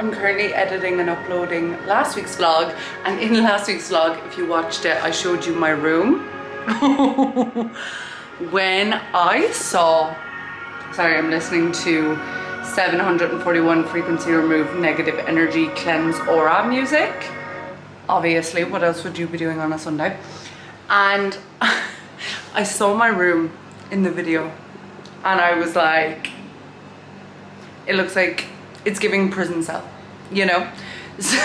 I'm currently editing and uploading last week's vlog, and in last week's vlog, if you watched it, I showed you my room. When I saw, sorry, I'm listening to 741 frequency remove negative energy cleanse aura music. Obviously, what else would you be doing on a Sunday? And I saw my room in the video and I was like, it looks like it's giving prison cell, you know? So,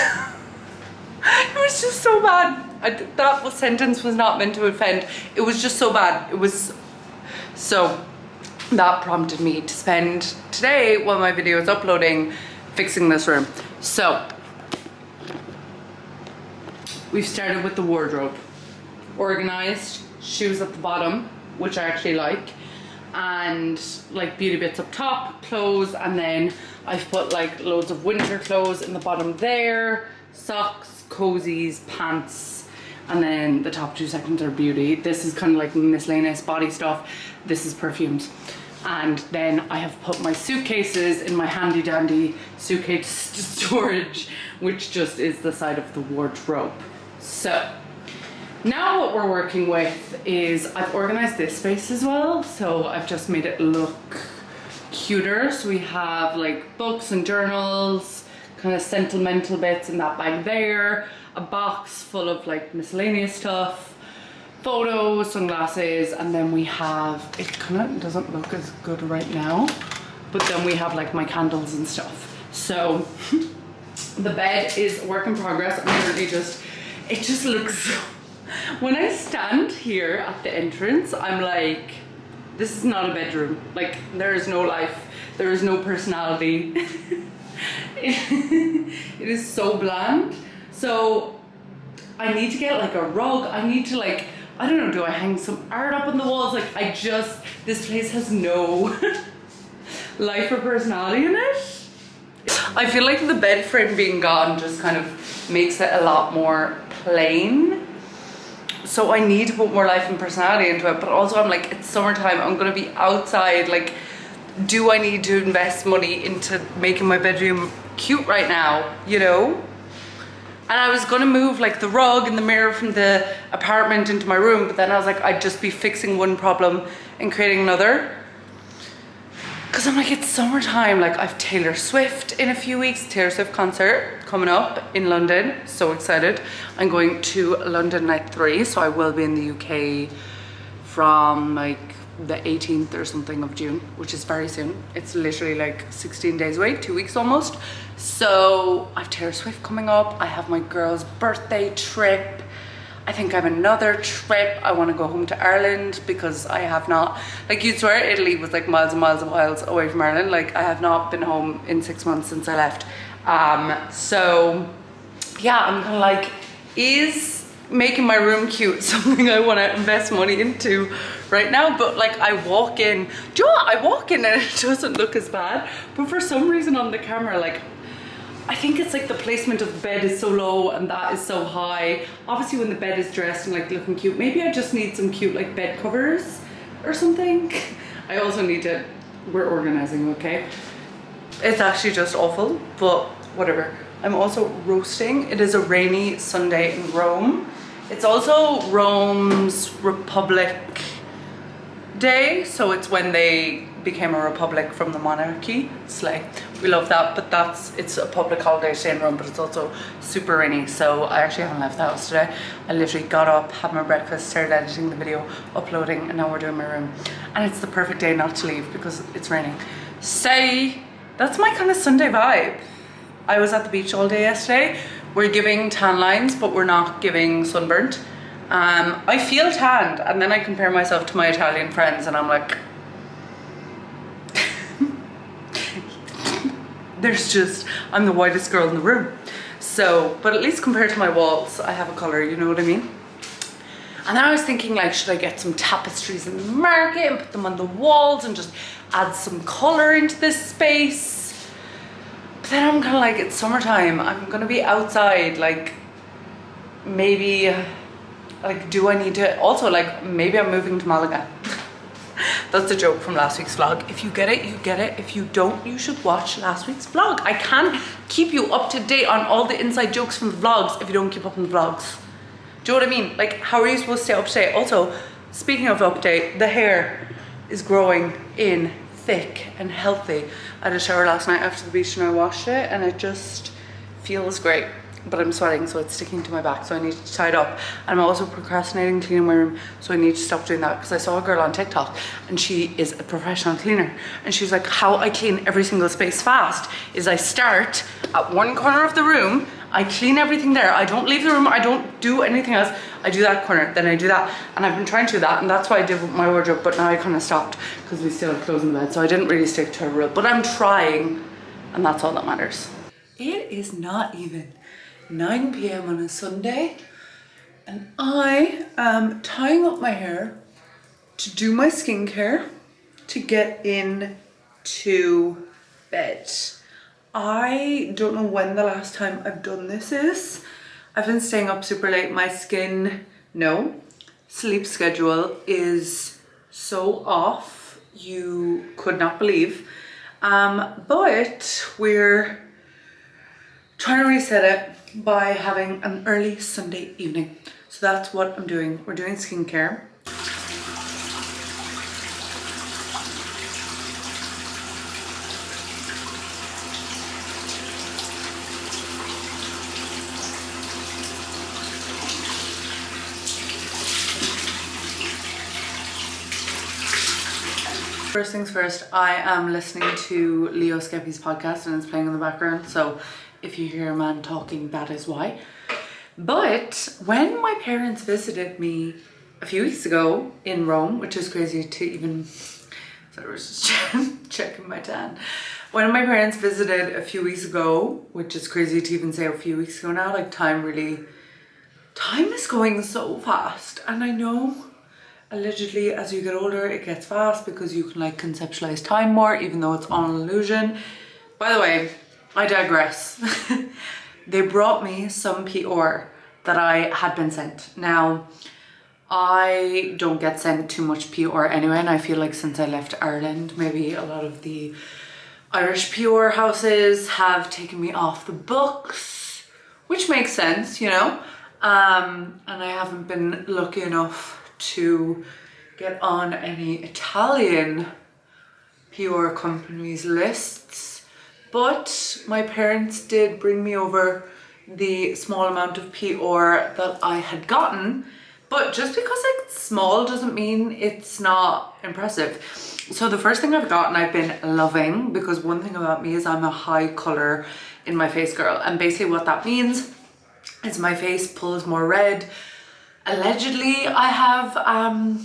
it was just so bad. That sentence was not meant to offend. It was just so bad. It was so, that prompted me to spend today while my video is uploading fixing this room. So we've started with the wardrobe. Organized, shoes at the bottom, which I actually like, and like beauty bits up top, clothes, and then I've put like loads of winter clothes in the bottom there, socks, cozies, pants, and then the top 2 sections are beauty. This is kind of like miscellaneous body stuff. This is perfumes. And then I have put my suitcases in my handy dandy suitcase storage, which just is the side of the wardrobe. So now what we're working with is I've organized this space as well. So I've just made it look cuter. So we have like books and journals, kind of sentimental bits in that bag there, a box full of like miscellaneous stuff, photos, sunglasses, and then we have, it kind of doesn't look as good right now, but then we have like my candles and stuff. So the bed is a work in progress. I'm currently just, it just looks so, when I stand here at the entrance, I'm like, this is not a bedroom. Like, there is no life, there is no personality. It is so bland. So I need to get like a rug. I need to like, I don't know, do I hang some art up on the walls? Like, this place has no life or personality in it. I feel like the bed frame being gone just kind of makes it a lot more plain. So I need to put more life and personality into it, but also I'm like, it's summertime, I'm gonna be outside. Like, do I need to invest money into making my bedroom cute right now, you know? And I was gonna move like the rug and the mirror from the apartment into my room, but then I was like, I'd just be fixing one problem and creating another. Cause I'm like, it's summertime. Like, I've Taylor Swift in a few weeks, Taylor Swift concert coming up in London. So excited. I'm going to London night 3, so I will be in the UK from like the 18th or something of June, which is very soon. It's literally like 16 days away, 2 weeks almost. So I have Taylor Swift coming up. I have my girl's birthday trip. I think I have another trip. I want to go home to Ireland because I have not, like, you'd swear Italy was like miles and miles and miles away from Ireland. Like, I have not been home in 6 months since I left. So yeah, I'm kind of like, is making my room cute something I want to invest money into right now? But like, I walk in, do you know what? I walk in and it doesn't look as bad, but for some reason on the camera, like, I think it's like the placement of the bed is so low and that is so high. Obviously when the bed is dressed and like looking cute, maybe I just need some cute like bed covers or something. I also need to, we're organizing, okay? It's actually just awful, but whatever. I'm also roasting. It is a rainy Sunday in Rome. It's also Rome's Republic Day, so it's when they became a republic from the monarchy. Slay. We love that, but it's a public holiday today in Rome, but it's also super rainy, so I actually haven't left the house today. I literally got up, had my breakfast, started editing the video, uploading, and now we're doing my room. And it's the perfect day not to leave because it's raining. Say, that's my kind of Sunday vibe. I was at the beach all day yesterday. We're giving tan lines, but we're not giving sunburnt. I feel tanned, and then I compare myself to my Italian friends and I'm like, I'm the whitest girl in the room. So, but at least compared to my walls, I have a color, you know what I mean? And then I was thinking, like, should I get some tapestries in the market and put them on the walls and just add some color into this space? But then I'm kind of like, it's summertime. I'm gonna be outside, like, maybe, like, do I need to, also, like, maybe I'm moving to Malaga. That's a joke from last week's vlog. If you get it, you get it. If you don't, you should watch last week's vlog. I can't keep you up to date on all the inside jokes from the vlogs if you don't keep up on the vlogs. Do you know what I mean? Like, how are you supposed to stay up to date? Also, speaking of update, the hair is growing in thick and healthy. I had a shower last night after the beach and I washed it and it just feels great. But I'm sweating, so it's sticking to my back, so I need to tie it up. I'm also procrastinating cleaning my room, so I need to stop doing that because I saw a girl on TikTok and she is a professional cleaner. And she was like, how I clean every single space fast is I start at one corner of the room, I clean everything there, I don't leave the room, I don't do anything else, I do that corner, then I do that. And I've been trying to do that, and that's why I did with my wardrobe, but now I kind of stopped because we still have clothes in the bed, so I didn't really stick to a rule. But I'm trying, and that's all that matters. It is not even 9 p.m. on a Sunday and I am tying up my hair to do my skincare to get into bed. I don't know when the last time I've done this is. I've been staying up super late. My sleep schedule is so off, you could not believe. But we're trying to reset it by having an early Sunday evening. So that's what I'm doing. We're doing skincare. First things first, I am listening to Leo Skeppy's podcast and it's playing in the background. So if you hear a man talking, that is why. But when my parents visited me a few weeks ago in Rome, which is crazy to even, sorry, I was just checking my tan. When my parents visited a few weeks ago, which is crazy to even say a few weeks ago now, like time is going so fast. And I know allegedly as you get older, it gets fast because you can like conceptualize time more, even though it's all an illusion. By the way, I digress. They brought me some PR that I had been sent. Now, I don't get sent too much PR anyway, and I feel like since I left Ireland, maybe a lot of the Irish PR houses have taken me off the books, which makes sense, you know? And I haven't been lucky enough to get on any Italian PR companies' lists. But my parents did bring me over the small amount of PR that I had gotten. But just because it's small doesn't mean it's not impressive. So the first thing I've gotten, I've been loving, because one thing about me is I'm a high color in my face girl. And basically what that means is my face pulls more red. Allegedly, I have acne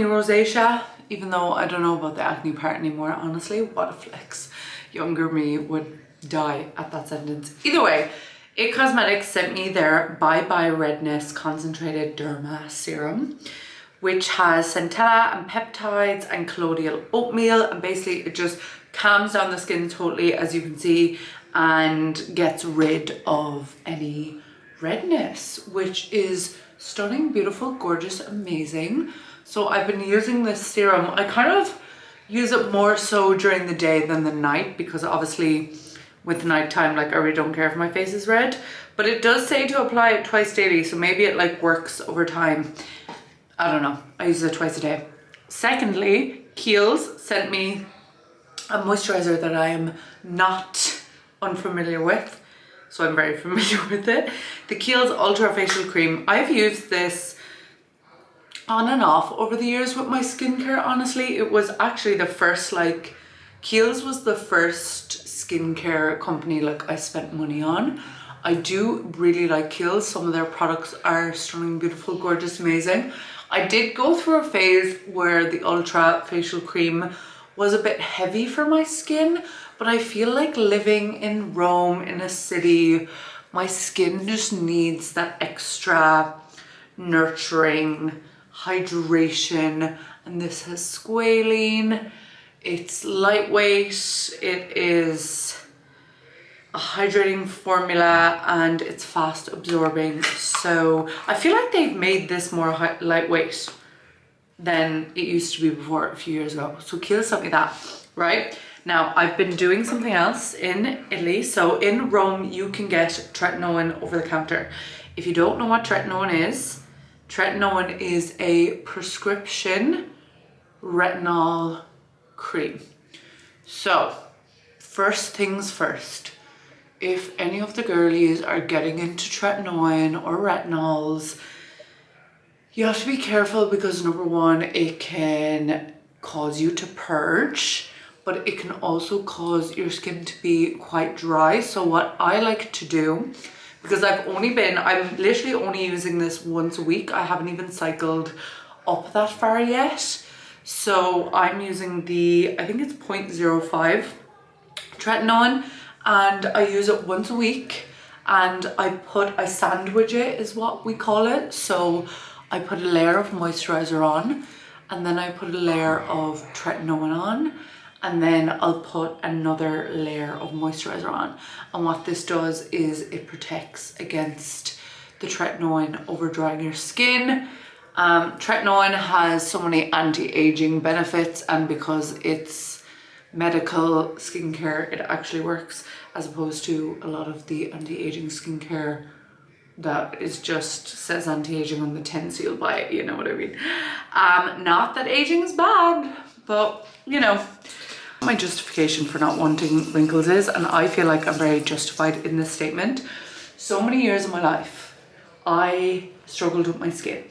rosacea. Even though I don't know about the acne part anymore, honestly. What a flex. Younger me would die at that sentence. Either way, It Cosmetics sent me their Bye Bye Redness Concentrated Derma Serum, which has centella and peptides and colloidal oatmeal, and basically it just calms down the skin totally, as you can see, and gets rid of any redness, which is stunning, beautiful, gorgeous, amazing. So I've been using this serum. I kind of use it more so during the day than the night, because obviously with nighttime, like, I really don't care if my face is red, but it does say to apply it twice daily, so maybe it like works over time. I don't know. I use it twice a day. Secondly, Kiehl's sent me a moisturizer that I am not unfamiliar with, so I'm very familiar with it. The Kiehl's Ultra Facial Cream. I've used this on and off over the years with my skincare, honestly. It was actually the first, like, Kiehl's was the first skincare company like I spent money on. I do really like Kiehl's. Some of their products are stunning, beautiful, gorgeous, amazing. I did go through a phase where the Ultra Facial Cream was a bit heavy for my skin, but I feel like living in Rome, in a city, my skin just needs that extra nurturing hydration, and this has squalene. It's lightweight, it is a hydrating formula and it's fast absorbing. So I feel like they've made this more lightweight than it used to be before a few years ago. So Kiehl's sent me that, right? Now I've been doing something else in Italy. So in Rome, you can get tretinoin over the counter. If you don't know what tretinoin is a prescription retinol cream. So first things first, if any of the girlies are getting into tretinoin or retinols, you have to be careful because number one, it can cause you to purge, but it can also cause your skin to be quite dry. So what I like to do, because I'm literally only using this once a week. I haven't even cycled up that far yet. So I'm using I think it's 0.05 tretinoin, and I use it once a week, and I sandwich it is what we call it. So I put a layer of moisturizer on, and then I put a layer of tretinoin on, and then I'll put another layer of moisturizer on. And what this does is it protects against the tretinoin over drying your skin. Tretinoin has so many anti-aging benefits, and because it's medical skincare, it actually works, as opposed to a lot of the anti-aging skincare that is just says anti-aging on the tin, so you'll buy it, you know what I mean. Not that aging is bad, but you know, my justification for not wanting wrinkles is, and I feel like I'm very justified in this statement, so many years of my life I struggled with my skin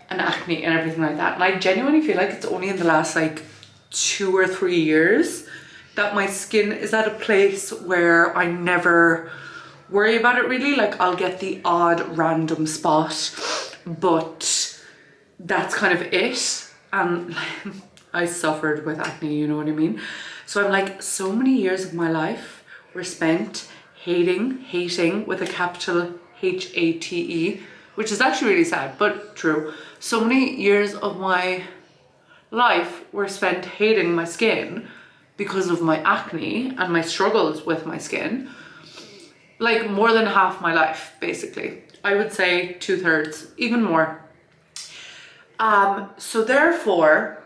and acne and everything like that, and I genuinely feel like it's only in the last like 2 or 3 years that my skin is at a place where I never worry about it really. Like I'll get the odd random spot, but that's kind of it. And I suffered with acne, you know what I mean? So I'm like, so many years of my life were spent hating with a capital HATE, which is actually really sad, but true. So many years of my life were spent hating my skin because of my acne and my struggles with my skin. Like more than half my life, basically. I would say 2/3, even more. So therefore,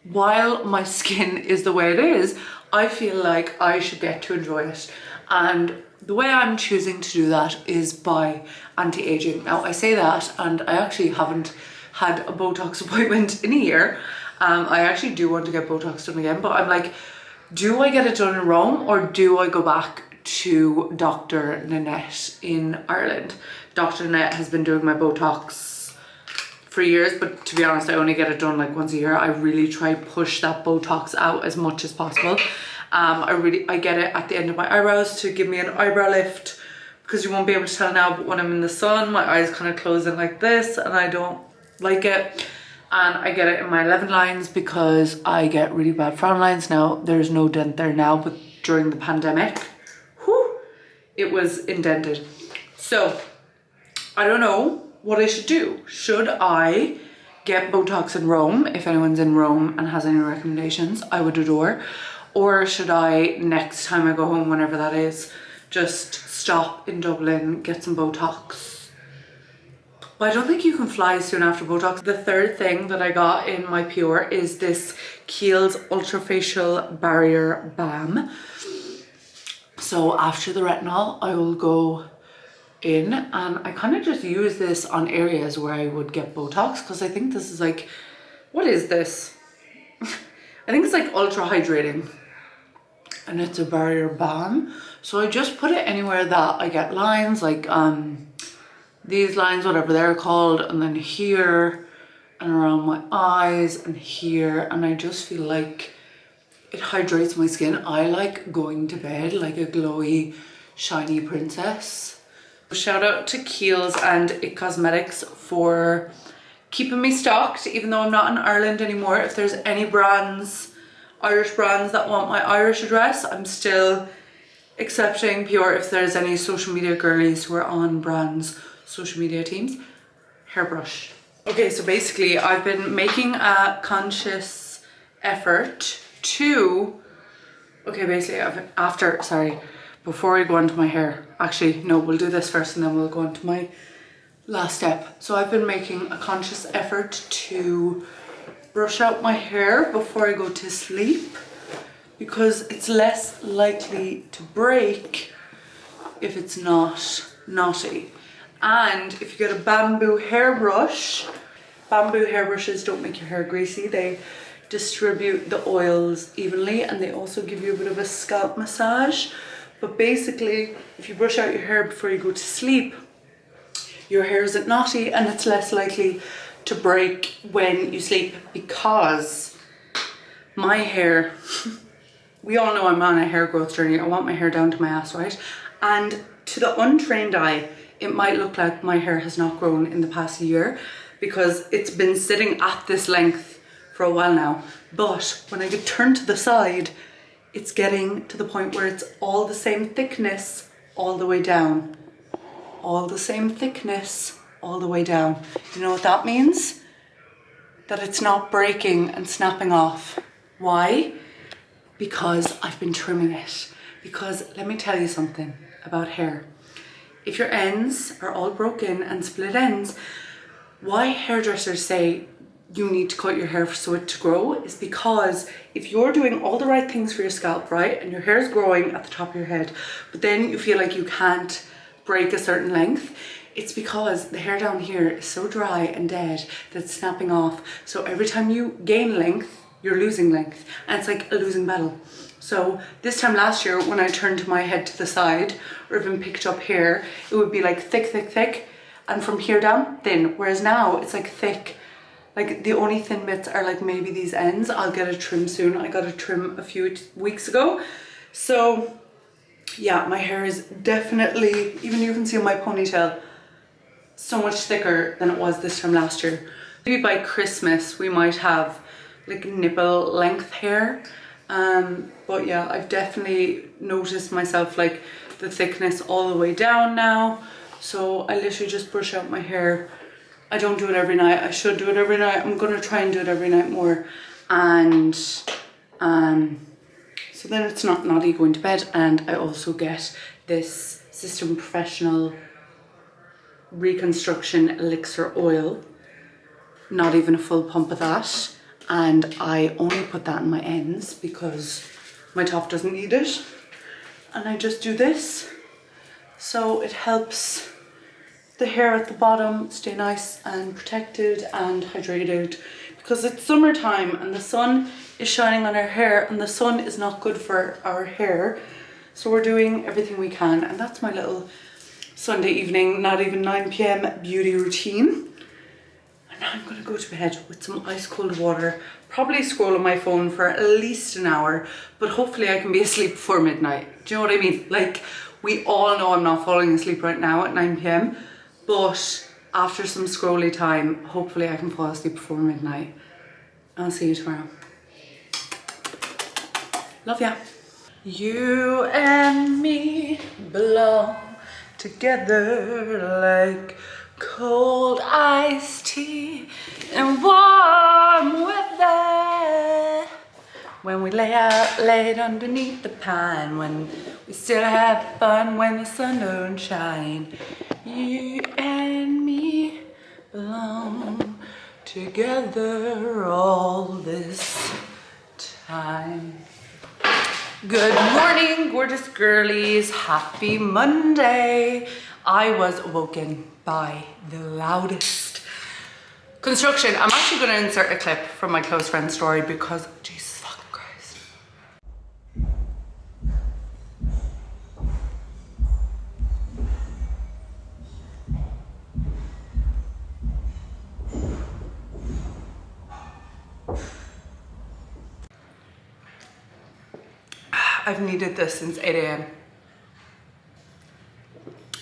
while my skin is the way it is, I feel like I should get to enjoy it. And the way I'm choosing to do that is by anti-aging. Now I say that, and I actually haven't had a Botox appointment in a year. I actually do want to get Botox done again, but I'm like, do I get it done in Rome or do I go back to Dr. Nanette in Ireland? Dr. Nanette has been doing my Botox for years, but to be honest, I only get it done like once a year. I really try push that Botox out as much as possible. I get it at the end of my eyebrows to give me an eyebrow lift, because you won't be able to tell now, but when I'm in the sun, my eyes kind of close in like this and I don't like it. And I get it in my 11 lines because I get really bad frown lines. Now there's no dent there now, but during the pandemic, whew, it was indented. So I don't know what I should do. Should I get Botox in Rome? If anyone's in Rome and has any recommendations, I would adore. Or should I, next time I go home, whenever that is, just stop in Dublin, get some Botox? But I don't think you can fly soon after Botox. The third thing that I got in my Pure is this Kiehl's Ultrafacial Barrier Balm. So after the retinol, I will go in and I kind of just use this on areas where I would get Botox, because I think this is like, what is this? I think it's like ultra hydrating, and it's a barrier balm. So I just put it anywhere that I get lines, like these lines, whatever they're called, and then here and around my eyes and here, and I just feel like it hydrates my skin. I like going to bed like a glowy, shiny princess. Shout out to Kiehl's and It Cosmetics for keeping me stocked, even though I'm not in Ireland anymore. If there's any brands, Irish brands that want my Irish address, I'm still accepting Pure. If there's any social media girlies who are on brands social media teams, hairbrush. Okay, so basically I've been making a conscious effort to, okay, basically after before I go on to my hair. Actually, no, we'll do this first and then we'll go on to my last step. So I've been making a conscious effort to brush out my hair before I go to sleep because it's less likely to break if it's not knotty. And if you get a bamboo hairbrush, bamboo hairbrushes don't make your hair greasy. They distribute the oils evenly and they also give you a bit of a scalp massage. But basically, if you brush out your hair before you go to sleep, your hair isn't knotty and it's less likely to break when you sleep, because my hair, we all know I'm on a hair growth journey. I want my hair down to my ass, right? And to the untrained eye, it might look like my hair has not grown in the past year because it's been sitting at this length for a while now. But when I get turned to the side, it's getting to the point where it's all the same thickness all the way down. All the same thickness all the way down. You know what that means? That it's not breaking and snapping off. Why? Because I've been trimming it. Because let me tell you something about hair. If your ends are all broken and split ends, why hairdressers say you need to cut your hair so it to grow is because if you're doing all the right things for your scalp, right, and your hair is growing at the top of your head, but then you feel like you can't break a certain length, it's because the hair down here is so dry and dead that it's snapping off. So every time you gain length, you're losing length, and it's like a losing battle. So this time last year, when I turned my head to the side or even picked up hair, it would be like thick, thick, thick, and from here down, thin. Whereas now it's like thick. Like the only thin bits are like maybe these ends. I'll get a trim soon. I got a trim a few weeks ago. So yeah, my hair is definitely, even you can see on my ponytail, so much thicker than it was this time last year. Maybe by Christmas we might have like nipple length hair. But yeah, I've definitely noticed myself like the thickness all the way down now. So I literally just brush out my hair. I don't do it every night. I should do it every night. I'm gonna try and do it every night more. And so then it's not naughty going to bed. And I also get this System Professional Reconstruction Elixir Oil. Not even a full pump of that. And I only put that in my ends because my top doesn't need it. And I just do this. So it helps the hair at the bottom stay nice and protected and hydrated, because it's summertime and the sun is shining on our hair and the sun is not good for our hair. So we're doing everything we can, and that's my little Sunday evening, not even 9 p.m. beauty routine. And now I'm gonna go to bed with some ice cold water, probably scroll on my phone for at least an hour, but hopefully I can be asleep before midnight. Do you know what I mean? Like, we all know I'm not falling asleep right now at 9 p.m. But after some scrolly time, hopefully I can fall asleep before midnight. I'll see you tomorrow. Love ya. You and me belong together like cold iced tea and warm weather. When we lay out late underneath the pine, when we still have fun when the sun don't shine. You and me belong together all this time. Good morning, gorgeous girlies. Happy Monday. I was awoken by the loudest construction. I'm actually going to insert a clip from my close friend's story because Jesus fucking Christ. I've needed this since 8 a.m.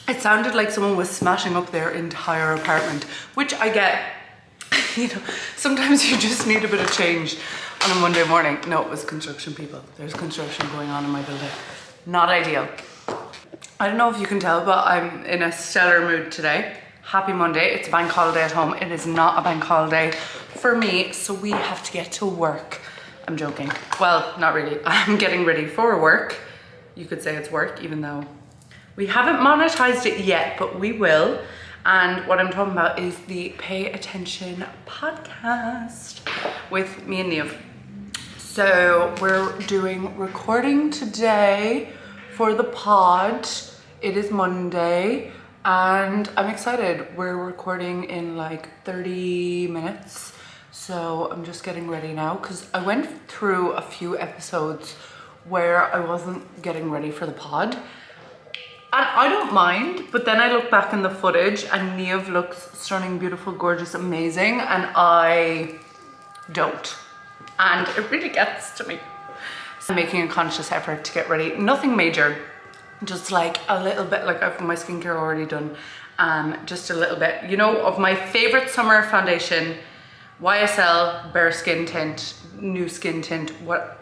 It sounded like someone was smashing up their entire apartment, which I get. You know, sometimes you just need a bit of change on a Monday morning. No, it was construction people. There's construction going on in my building. Not ideal. I don't know if you can tell, but I'm in a stellar mood today. Happy Monday. It's a bank holiday at home. It is not a bank holiday for me, so we have to get to work. I'm joking. Well, not really. I'm getting ready for work. you could say it's work, even though we haven't monetized it yet, but we will. And what I'm talking about is the Pay Attention podcast with me and Niamh. So we're doing recording today for the pod. It is Monday and I'm excited. We're recording in like 30 minutes. So I'm just getting ready now because I went through a few episodes where I wasn't getting ready for the pod. And I don't mind, but then I look back in the footage and Niamh looks stunning, beautiful, gorgeous, amazing, and I don't. And it really gets to me. So I'm making a conscious effort to get ready. Nothing major, just like a little bit, like I've my skincare already done. Just a little bit, you know, of my favorite summer foundation, YSL Bare Skin Tint, New Skin Tint, what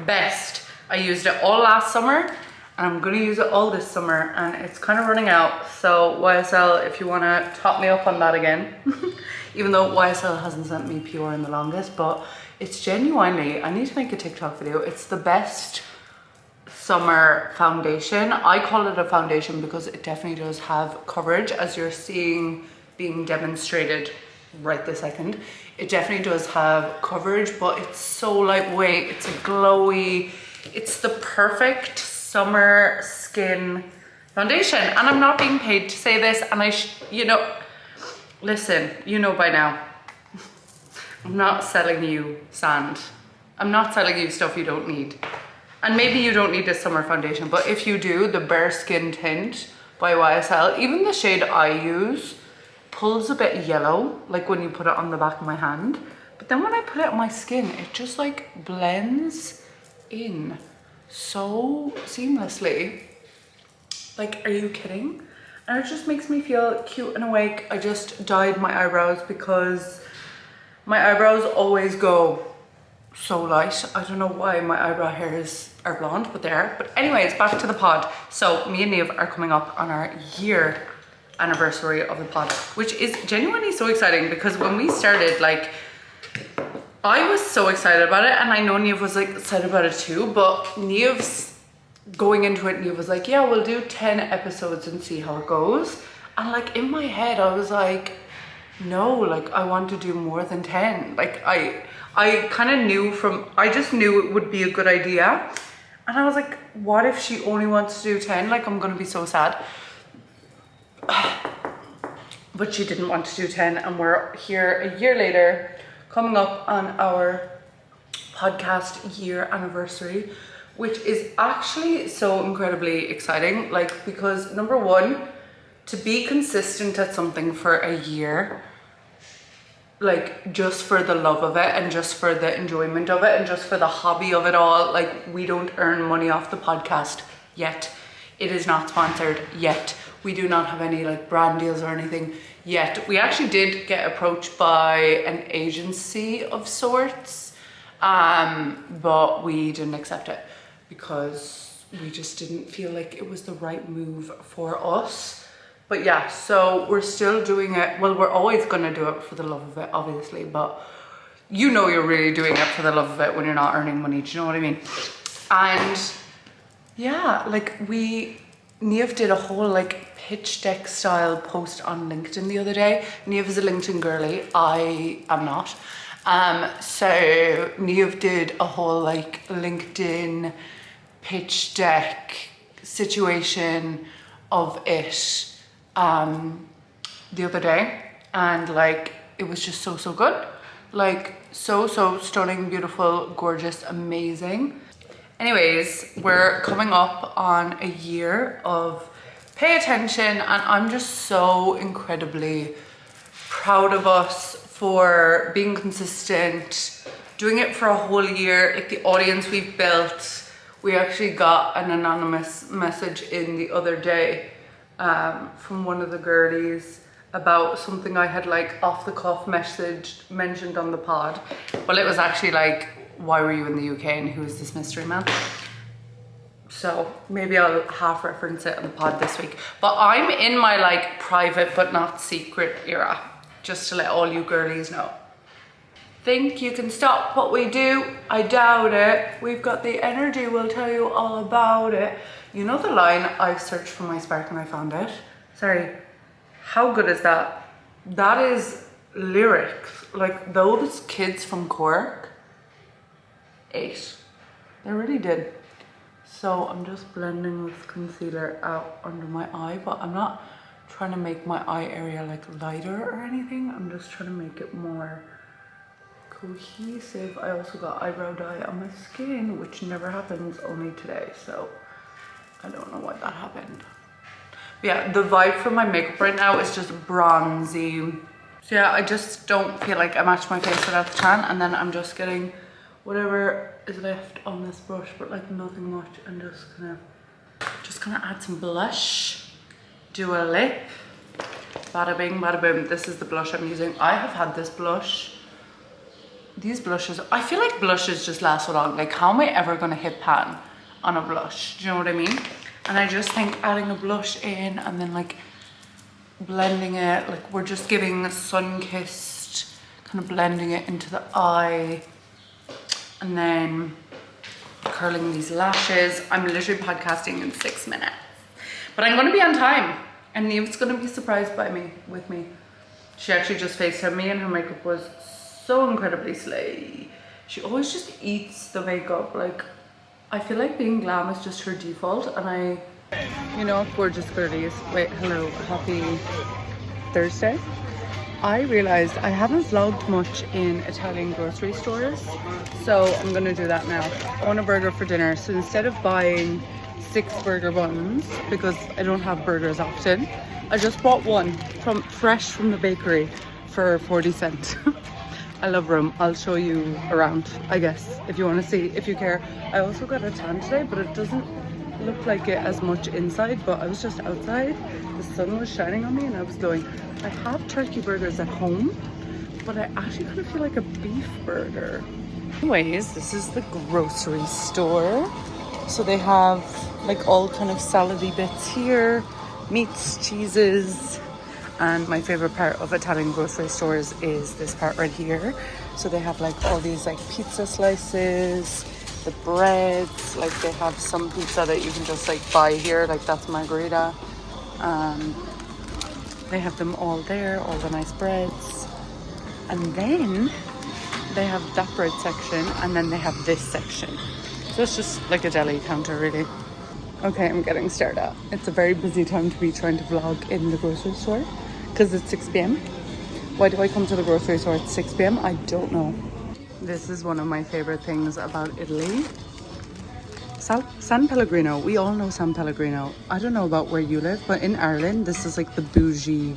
best. I used it all last summer and I'm gonna use it all this summer and it's kind of running out. So YSL, if you wanna top me up on that again, even though YSL hasn't sent me PR in the longest, but it's genuinely, I need to make a TikTok video. It's the best summer foundation. I call it a foundation because it definitely does have coverage, as you're seeing being demonstrated right this second. It definitely does have coverage, but it's so lightweight. It's a glowy, it's the perfect summer skin foundation. And I'm not being paid to say this, and you know, listen, you know by now, I'm not selling you sand. I'm not selling you stuff you don't need. And maybe you don't need a summer foundation, but if you do, the Bare Skin Tint by YSL, even the shade I use, pulls a bit yellow, like when you put it on the back of my hand. But then when I put it on my skin, it just like blends in so seamlessly. Like, are you kidding? And it just makes me feel cute and awake. I just dyed my eyebrows because my eyebrows always go so light. I don't know why my eyebrow hairs are blonde, but they are. But anyways, back to the pod. So me and Niamh are coming up on our year anniversary of the pod, which is genuinely so exciting because when we started, like, I was so excited about it, and I know Niamh was like excited about it too, but Niamh's going into it, Niamh was like, yeah, we'll do 10 episodes and see how it goes. And like in my head, I was like, no, like I want to do more than 10. Like I kind of knew I just knew it would be a good idea. And I was like, what if she only wants to do 10? Like, I'm gonna be so sad. But she didn't want to do 10, and we're here a year later, coming up on our podcast year anniversary, which is actually so incredibly exciting. Like, because number one, to be consistent at something for a year, like just for the love of it and just for the enjoyment of it and just for the hobby of it all. Like, we don't earn money off the podcast yet. It is not sponsored yet. We do not have any like brand deals or anything yet. We actually did get approached by an agency of sorts, but we didn't accept it because we just didn't feel like it was the right move for us. But yeah, so we're still doing it. Well, we're always gonna do it for the love of it, obviously, but you know you're really doing it for the love of it when you're not earning money, do you know what I mean? And yeah, like Niamh did a whole like pitch deck style post on LinkedIn the other day. Niamh is a LinkedIn girly, I am not. So Niamh did a whole like LinkedIn pitch deck situation of it the other day, and like it was just so good, like so stunning, beautiful, gorgeous, amazing. Anyways, we're coming up on a year of Pay Attention, and I'm just so incredibly proud of us for being consistent, doing it for a whole year. Like, the audience we've built, we actually got an anonymous message in the other day from one of the girlies about something I had like off the cuff mentioned on the pod. Well, it was actually like, why were you in the UK and who is this mystery man? So maybe I'll half reference it on the pod this week. But I'm in my like private but not secret era, just to let all you girlies know. think you can stop what we do. I doubt it. We've got the energy, we'll tell you all about it. You know the line, I've searched for my spark and I found it? Sorry, how good is that? That is lyrics. Like those kids from Cork, 8. They really did. So I'm just blending this concealer out under my eye, but I'm not trying to make my eye area like lighter or anything. I'm just trying to make it more cohesive. I also got eyebrow dye on my skin, which never happens, only today, so I don't know why that happened. But yeah, the vibe for my makeup right now is just bronzy. So yeah, I just don't feel like I match my face without the tan, and then I'm just getting whatever is left on this brush, but like nothing much, and just gonna add some blush, do a lip, bada bing bada boom. This is the blush I'm using. I have had this blush, these blushes, I feel like blushes just last so long. Like how am I ever gonna hit pan on a blush? Do you know what I mean? And I just think adding a blush in and then like blending it, like we're just giving sun-kissed, kind of blending it into the eye, and then curling these lashes. I'm literally podcasting in 6 minutes, but I'm gonna be on time, and Niamh's gonna be surprised with me. She actually just FaceTimed me, and her makeup was so incredibly slay. She always just eats the makeup. Like I feel like being glam is just her default, and you know, gorgeous girlies. Wait, hello, happy Thursday. I realized I haven't vlogged much in Italian grocery stores, so I'm gonna do that now. I want a burger for dinner, so instead of buying 6 burger buns, because I don't have burgers often, I just bought one fresh from the bakery for 40 cents. I love Rome. I'll show you around, I guess, if you want to see, if you care. I also got a tan today, but it doesn't look like it as much inside, but I was just outside. The sun was shining on me and I was glowing. I have turkey burgers at home, but I actually kind of feel like a beef burger. Anyways, this is the grocery store. So they have like all kind of salady bits here, meats, cheeses. And my favorite part of Italian grocery stores is this part right here. So they have like all these like pizza slices, the breads, like they have some pizza that you can just like buy here, like that's margherita. They have them all there, all the nice breads. And then they have that bread section, and then they have this section. So it's just like a deli counter really. Okay, I'm getting stared at. It's a very busy time to be trying to vlog in the grocery store, because it's 6 p.m. Why do I come to the grocery store at 6 p.m? I don't know. This is one of my favorite things about Italy. San Pellegrino. We all know San Pellegrino. I don't know about where you live, but in Ireland, this is like the bougie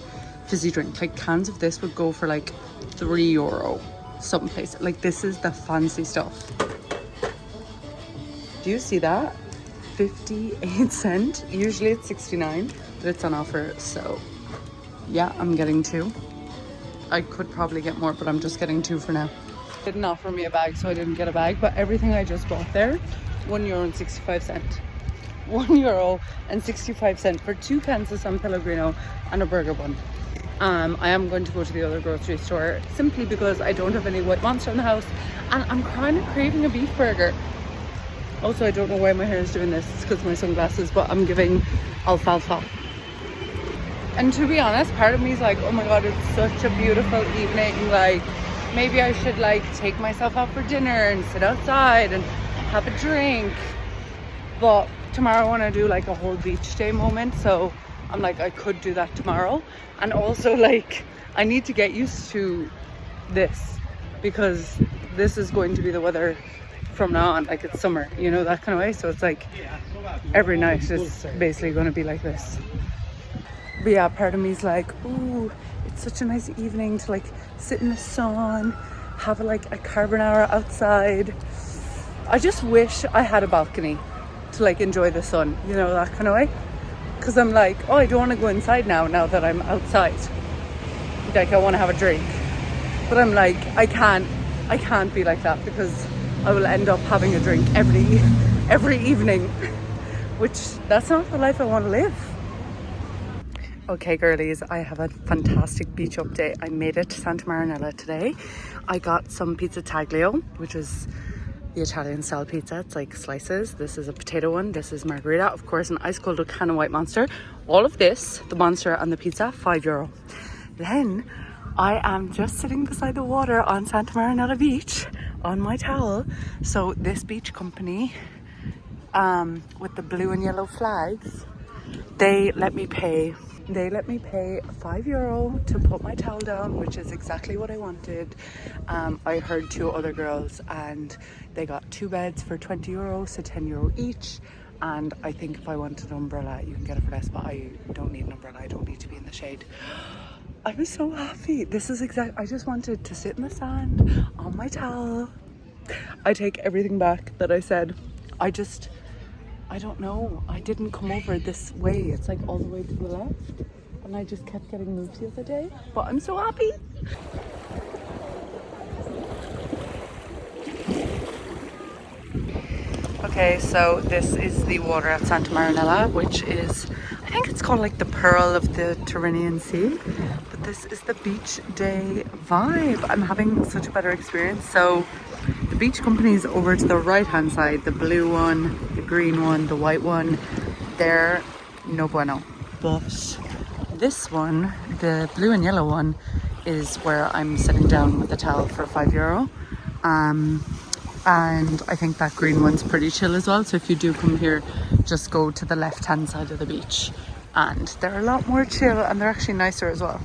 fizzy drink. Like cans of this would go for like €3 some place. Like this is the fancy stuff. Do you see that? 58 cents. Usually it's 69, but it's on offer, so yeah, I'm getting 2. I could probably get more, but I'm just getting 2 for now. They didn't offer me a bag, so I didn't get a bag, but everything I just bought there, €1.65. €1.65 for 2 cans of San Pellegrino and a burger bun. I am going to go to the other grocery store simply because I don't have any White Monster in the house, and I'm kind of craving a beef burger. Also, I don't know why my hair is doing this. It's because of my sunglasses, but I'm giving alfalfa. And to be honest, part of me is like, oh my god, it's such a beautiful evening. Like, maybe I should like take myself out for dinner and sit outside and have a drink. But tomorrow I want to do like a whole beach day moment. So I'm like, I could do that tomorrow. And also like, I need to get used to this, because this is going to be the weather from now on. Like it's summer, you know, that kind of way. So it's like every night is basically going to be like this. But yeah, part of me is like, ooh, it's such a nice evening to like sit in the sun, have like a carbonara outside. I just wish I had a balcony to like enjoy the sun, you know, that kind of way. Because I'm like, oh, I don't want to go inside now that I'm outside. Like I want to have a drink, but I'm like, I can't be like that, because I will end up having a drink every evening, which that's not the life I want to live. Okay girlies, I have a fantastic beach update. I made it to Santa Marinella today. I got some pizza taglio, which is the Italian style pizza. It's like slices. This is a potato one, this is margarita, of course an ice cold can of white monster. All of this, the monster and the pizza, €5. Then I am just sitting beside the water on Santa Marinella Beach on my towel. So this beach company with the blue and yellow flags, they let me pay €5 to put my towel down, which is exactly what I wanted. I heard 2 other girls and they got 2 beds for €20, so €10 each. And I think if I wanted an umbrella, you can get it for less, but I don't need an umbrella. I don't need to be in the shade. I was so happy. This is I just wanted to sit in the sand on my towel. I take everything back that I said. I don't know. I didn't come over this way. It's like all the way to the left. And I just kept getting moved the other day. But I'm so happy. Okay, so this is the water at Santa Marinella, which is, I think it's called like the Pearl of the Tyrrhenian Sea. But this is the beach day vibe. I'm having such a better experience. So the beach company is over to the right hand side. The blue one, the green one, the white one, they're no bueno. But this one, the blue and yellow one, is where I'm sitting down with the towel for €5. And I think that green one's pretty chill as well. So if you do come here, just go to the left hand side of the beach and they're a lot more chill and they're actually nicer as well.